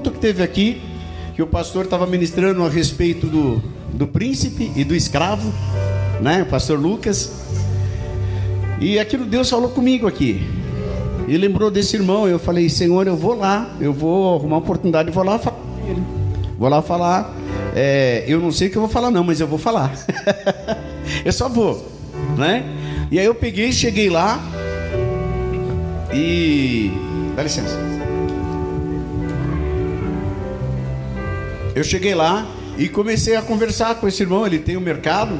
Que teve aqui, que o pastor estava ministrando a respeito do príncipe e do escravo, né? O pastor Lucas. E aquilo Deus falou comigo aqui. E lembrou desse irmão. Eu falei: Senhor, eu vou lá, eu vou arrumar uma oportunidade, vou lá falar com ele. Vou lá falar. Eu não sei o que eu vou falar não, mas eu vou falar. Eu só vou, né? E aí eu peguei, cheguei lá e... Dá licença. Eu cheguei lá e comecei a conversar com esse irmão. Ele tem um mercado.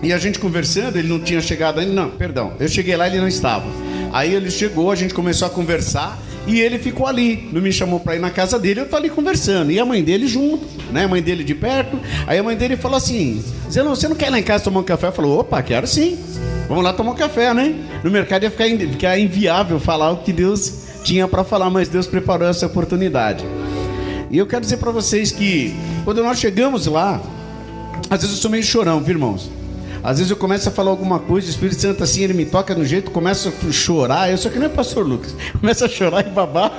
E a gente conversando, ele não tinha chegado ainda. Não, perdão, eu cheguei lá e ele não estava. Aí ele chegou, a gente começou a conversar. E ele ficou ali, não me chamou para ir na casa dele. Eu tô ali conversando, e a mãe dele junto, né? A mãe dele de perto. Aí a mãe dele falou assim: Zenon, você não quer ir lá em casa tomar um café? Eu falei: opa, quero sim. Vamos lá tomar um café, né? No mercado ia ficar inviável falar o que Deus tinha para falar, mas Deus preparou essa oportunidade. E eu quero dizer para vocês que quando nós chegamos lá, às vezes eu sou meio chorão, viu, irmãos? Às vezes eu começo a falar alguma coisa, o Espírito Santo assim, ele me toca no jeito, começa a chorar. Eu sou que nem o pastor Lucas, começa a chorar e babar,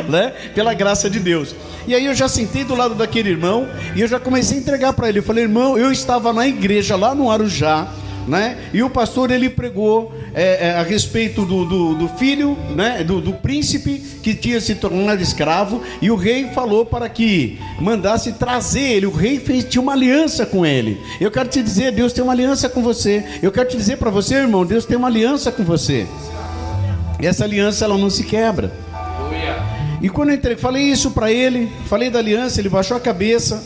né? Pela graça de Deus. E aí eu já sentei do lado daquele irmão e eu já comecei a entregar para ele. Eu falei: irmão, eu estava na igreja lá no Arujá, né? E o pastor, ele pregou a respeito do filho, né? do príncipe que tinha se tornado escravo, e o rei falou para que mandasse trazer ele. O rei tinha uma aliança com ele. Eu quero te dizer, Deus tem uma aliança com você. Eu quero te dizer para você, irmão, Deus tem uma aliança com você. E essa aliança, ela não se quebra. E quando eu entrei, falei isso para ele, falei da aliança, ele baixou a cabeça.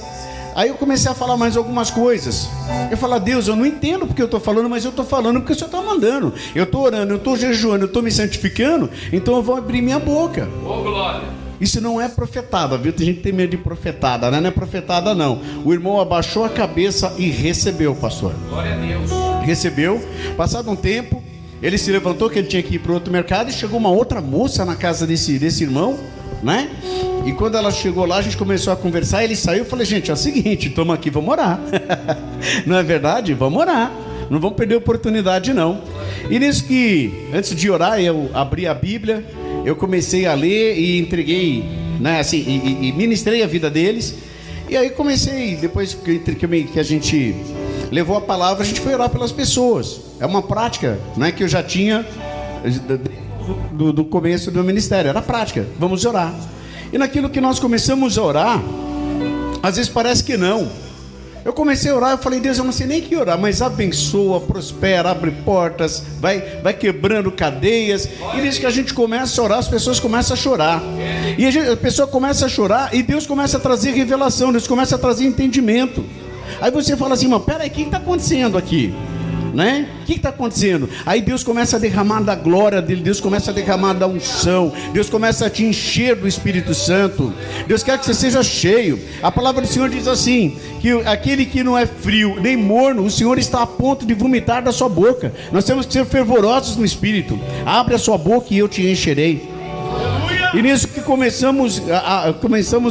Aí eu comecei a falar mais algumas coisas. Eu falei: Deus, eu não entendo porque eu estou falando, mas eu estou falando porque o Senhor está mandando. Eu estou orando, eu estou jejuando, eu estou me santificando, então eu vou abrir minha boca. Oh, glória. Isso não é profetada, viu? Tem gente que tem medo de profetada, né? Não é profetada não. O irmão abaixou a cabeça e recebeu, pastor. Glória a Deus. Recebeu. Passado um tempo, ele se levantou, que ele tinha que ir para outro mercado, e chegou uma outra moça na casa desse irmão, né? E quando ela chegou lá, a gente começou a conversar. Ele saiu. Eu falei: gente, é o seguinte, estamos aqui, vamos orar. Não é verdade? Vamos orar. Não vamos perder a oportunidade, não. E nisso que, antes de orar, eu abri a Bíblia, eu comecei a ler e entreguei, né, assim, e ministrei a vida deles. E aí comecei, depois que a gente levou a palavra, a gente foi orar pelas pessoas. É uma prática, né, que eu já tinha do começo do ministério. Era prática, vamos orar. E naquilo que nós começamos a orar, às vezes parece que não. Eu comecei a orar, eu falei: Deus, eu não sei nem que orar, mas abençoa, prospera, abre portas, vai quebrando cadeias. E nisso que a gente começa a orar, as pessoas começam a chorar. E a pessoa começa a chorar e Deus começa a trazer revelação, Deus começa a trazer entendimento. Aí você fala assim: mas peraí, o que está acontecendo aqui? Né? O que está acontecendo? Aí Deus começa a derramar da glória dele, Deus começa a derramar da unção, Deus começa a te encher do Espírito Santo. Deus quer que você seja cheio. A palavra do Senhor diz assim: que aquele que não é frio nem morno, o Senhor está a ponto de vomitar da sua boca. Nós temos que ser fervorosos no Espírito. Abre a sua boca e eu te encherei. E nisso que começamos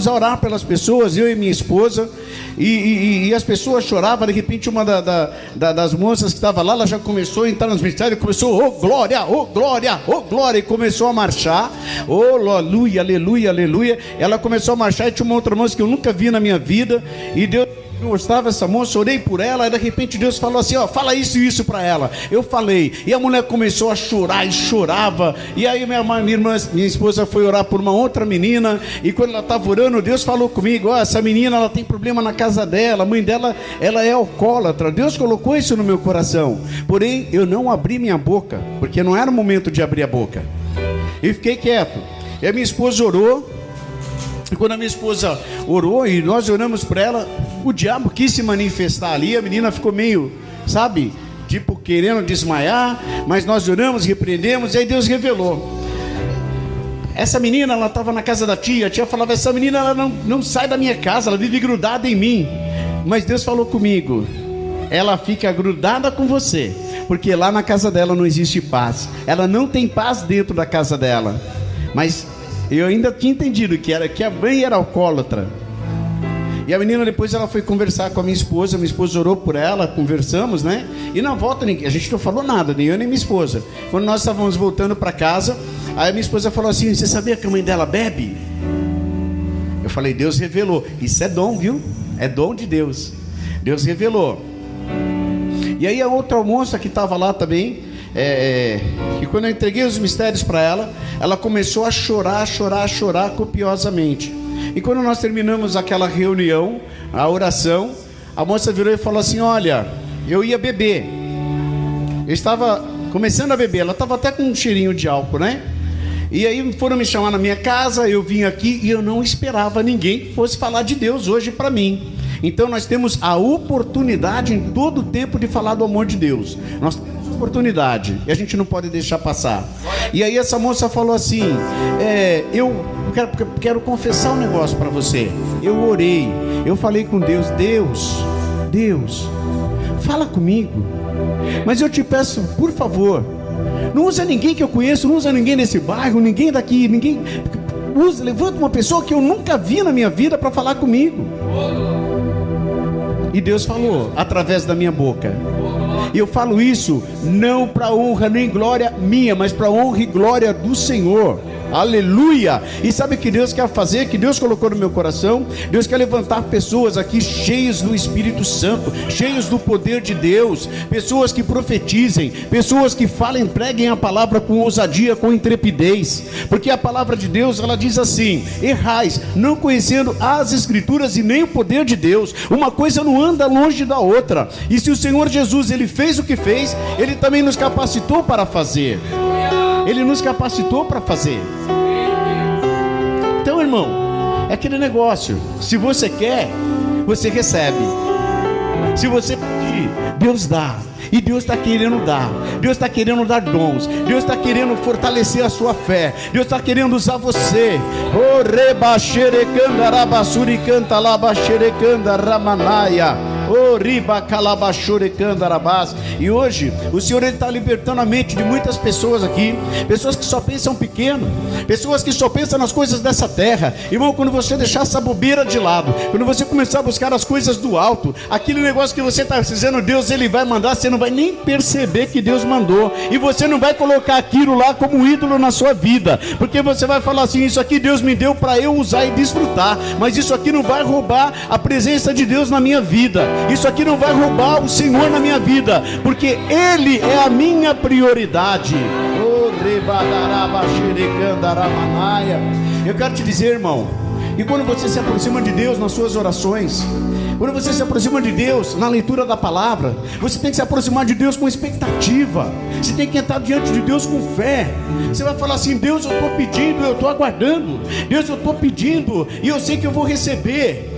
a orar pelas pessoas, eu e minha esposa, e as pessoas choravam. De repente uma das moças que estava lá, ela já começou a entrar nos ministérios, começou: oh glória, oh glória, oh glória, e começou a marchar. Oh aleluia, aleluia, aleluia. Ela começou a marchar, e tinha uma outra moça que eu nunca vi na minha vida, e Deus gostava dessa moça, orei por ela, e de repente Deus falou assim: ó, fala isso e isso para ela. Eu falei, e a mulher começou a chorar e chorava. E aí minha esposa foi orar por uma outra menina, e quando ela estava orando, Deus falou comigo: ó, essa menina, ela tem problema na casa dela, a mãe dela, ela é alcoólatra. Deus colocou isso no meu coração, porém eu não abri minha boca, porque não era o momento de abrir a boca, e fiquei quieto. E a minha esposa orou. E quando a minha esposa orou e nós oramos por ela, o diabo quis se manifestar ali. A menina ficou meio, sabe, tipo querendo desmaiar, mas nós oramos, repreendemos, e aí Deus revelou. Essa menina, ela estava na casa da tia. A tia falava: essa menina, ela não sai da minha casa, ela vive grudada em mim. Mas Deus falou comigo: ela fica grudada com você, porque lá na casa dela não existe paz. Ela não tem paz dentro da casa dela. Mas eu ainda tinha entendido que a mãe era alcoólatra. E a menina depois ela foi conversar com a minha esposa orou por ela, conversamos, né? E na volta a gente não falou nada, nem eu nem minha esposa. Quando nós estávamos voltando para casa, aí a minha esposa falou assim: você sabia que a mãe dela bebe? Eu falei, Deus revelou. Isso é dom, viu? É dom de Deus. Deus revelou. E aí a outra moça que estava lá também, que quando eu entreguei os mistérios para ela, ela começou a chorar copiosamente. E quando nós terminamos aquela reunião, a oração, a moça virou e falou assim: olha, eu ia beber. Eu estava começando a beber, ela estava até com um cheirinho de álcool, né? E aí foram me chamar na minha casa, eu vim aqui e eu não esperava ninguém que fosse falar de Deus hoje para mim. Então nós temos a oportunidade em todo o tempo de falar do amor de Deus. Nós temos oportunidade e a gente não pode deixar passar. E aí essa moça falou assim: eu quero confessar um negócio para você. Eu orei, eu falei com Deus: Deus, fala comigo, mas eu te peço, por favor, não usa ninguém que eu conheço, não usa ninguém nesse bairro, ninguém daqui, ninguém usa, levanta uma pessoa que eu nunca vi na minha vida para falar comigo. E Deus falou através da minha boca. E eu falo isso não para honra nem glória minha, mas para honra e glória do Senhor. Aleluia! E sabe o que Deus quer fazer? Que Deus colocou no meu coração? Deus quer levantar pessoas aqui cheias do Espírito Santo, cheios do poder de Deus, pessoas que profetizem, pessoas que falem, preguem a palavra com ousadia, com intrepidez, porque a palavra de Deus, ela diz assim: errais, não conhecendo as Escrituras e nem o poder de Deus. Uma coisa não anda longe da outra. E se o Senhor Jesus, Ele fez o que fez, Ele também nos capacitou para fazer. Ele nos capacitou para fazer. Então, irmão, é aquele negócio: se você quer, você recebe. Se você pedir, Deus dá. E Deus está querendo dar. Deus está querendo dar dons. Deus está querendo fortalecer a sua fé. Deus está querendo usar você. Oh, reba xerecanda rabassuri canta laba xerecanda ramanaya. Oh, riba calabachore candarabás. E hoje o Senhor está libertando a mente de muitas pessoas aqui, pessoas que só pensam pequeno, pessoas que só pensam nas coisas dessa terra. Irmão, quando você deixar essa bobeira de lado, quando você começar a buscar as coisas do alto, aquele negócio que você está dizendo, Deus Ele vai mandar, você não vai nem perceber que Deus mandou, e você não vai colocar aquilo lá como ídolo na sua vida, porque você vai falar assim: isso aqui Deus me deu para eu usar e desfrutar, mas isso aqui não vai roubar a presença de Deus na minha vida. Isso aqui não vai roubar o Senhor na minha vida, porque Ele é a minha prioridade. Eu quero te dizer, irmão, e quando você se aproxima de Deus nas suas orações, quando você se aproxima de Deus na leitura da palavra, você tem que se aproximar de Deus com expectativa. Você tem que entrar diante de Deus com fé. Você vai falar assim: Deus, eu estou pedindo, eu estou aguardando. Deus, eu estou pedindo e eu sei que eu vou receber.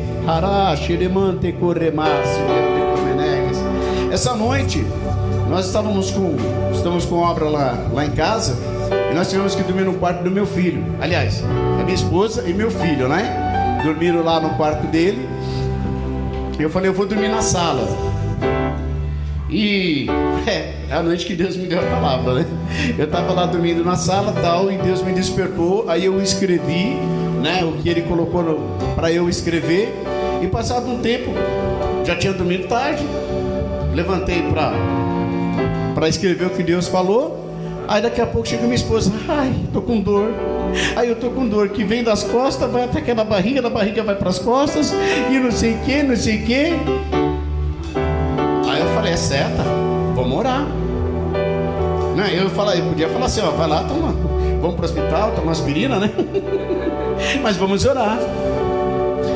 Essa noite nós estamos com obra lá em casa, e nós tivemos que dormir no quarto do meu filho. Aliás, a minha esposa e meu filho, né? Dormiram lá no quarto dele. Eu falei: eu vou dormir na sala. E é a noite que Deus me deu a palavra, né? Eu estava lá dormindo na sala tal, e Deus me despertou. Aí eu escrevi, né, o que Ele colocou para eu escrever. E passado um tempo, já tinha dormido tarde, levantei para escrever o que Deus falou. Aí daqui a pouco chega minha esposa: ai, tô com dor. Aí eu tô com dor que vem das costas, vai até aquela barriga, da barriga vai para as costas, e não sei o que, não sei o que. Aí eu falei: é seta, vamos orar. Não, eu podia falar assim: ó, vai lá, vamos pro hospital, toma aspirina, né? Mas vamos orar.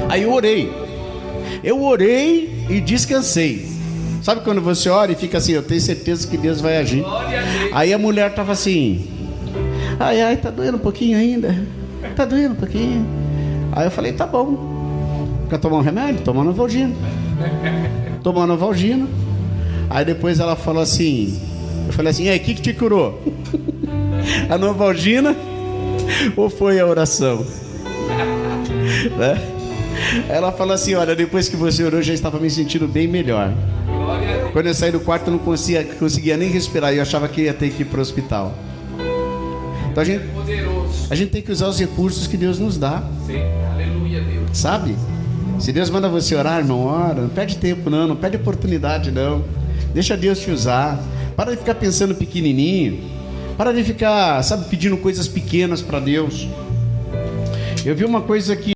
Aí eu orei e descansei. Sabe quando você ora e fica assim: eu tenho certeza que Deus vai agir. Aí a mulher estava assim: ai, tá doendo um pouquinho ainda. Tá doendo um pouquinho. Aí eu falei: tá bom. Quer tomar um remédio? Tomando Valgina. Aí depois ela falou assim, eu falei assim: o que te curou? A Novalgina ou foi a oração? Né? Ela falou assim: olha, depois que você orou, eu já estava me sentindo bem melhor. Quando eu saí do quarto, eu não conseguia nem respirar. Eu achava que ia ter que ir para o hospital. Então a gente tem que usar os recursos que Deus nos dá. Sim. Aleluia, Deus. Sabe? Se Deus manda você orar, irmão, ora. Não perde tempo não perde oportunidade não. Deixa Deus te usar. Para de ficar pensando pequenininho. Para de ficar, sabe, pedindo coisas pequenas para Deus. Eu vi uma coisa que